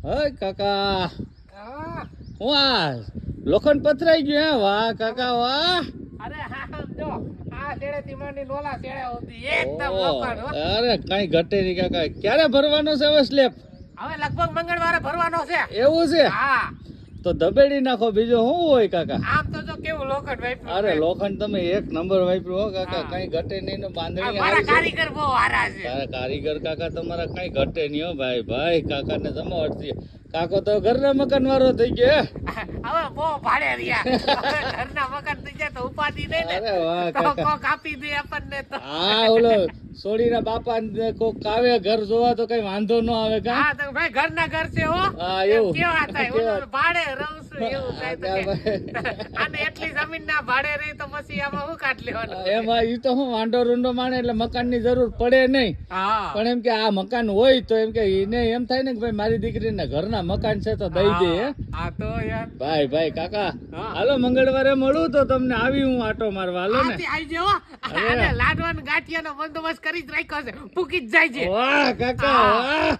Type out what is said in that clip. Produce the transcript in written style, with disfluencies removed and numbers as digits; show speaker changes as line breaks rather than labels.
હય કાકા
હા.
હું આ લોખંડ પથરાઈ ગયું હે વાહ કાકા વાહ
અરે હા જો આ શેડે થી માંડી લોલા શેડે સુધી એકદમ
ઓહ,
લોખંડ હો.
અરે કઈ ઘટે નહીં કાકા ક્યારે ભરવાનો છે હવે સ્લેબ
હવે લગભગ મંગળવારે ભરવાનો છે.
એવું છે
હા
તો દબેડી નાખો બીજો શું હોય કાકા
આમ તો જો કેવું લોખંડ વાપર્યું
અરે
છે.
લોખંડ તમે એક નંબર વાપર્યું હો કાકા
હા.
કઈ ઘટે નહીં ને
આ
બાંધણી
મારા
હારી છે.
કારીગર બહુ હારા છે.
તારા કારીગર કાકા તમારા કઈ ઘટે નહીં હો ભાઈ ભાઈ કાકા ને જમાવટ કાકો તો ઘરના મકાન વાળો થઈ ગયો
હવે બહુ ભાડે રહ્યા હવે ઘરના મકાન થઈ જાય તો ઉપાધિ નહીં ને
અરે વાહ
તો
કાકા
કોક આપી દે આપણને તો
હા ઓલો સોડીના બાપા ને કોક આવે ઘર જોવા તો કઈ વાંધો ન આવે કા
હા તો ભાઈ ઘરના ઘર છે હો
હા,
એમ
એવું.
કેવા થાય
કેવા.
ઓલો ભાડે રહું છું એવું થાય તો
હા,
કે અને એટલી જમીન ના ભાડે રહી તો પછી આમાં શું કાઢ લેવાનું
એમાં ઈ તો હું વાંઢો રૂંઢો માણે એટલે મકાન ની જરૂર પડે નહીં
હા
પણ એમ કે આ મકાન હોય તો એમ કે એને એમ થાય ને કે ભાઈ મારી દીકરીને ઘરના મકાન છે તો દઈ દે હે
હા તો યાર
ભાઈ ભાઈ કાકા
હા.
હાલો મંગળવારે મળું તો તમને આવી હું આટો મારવા હાલો ને
આથી આવી જાઓ અને લાડવાનું ગાંઠિયાનો બંદોબસ્ત કરી જ રાખ્યો છે ભૂકી જ જાય છે
વાહ કાકા
હા.
વાહ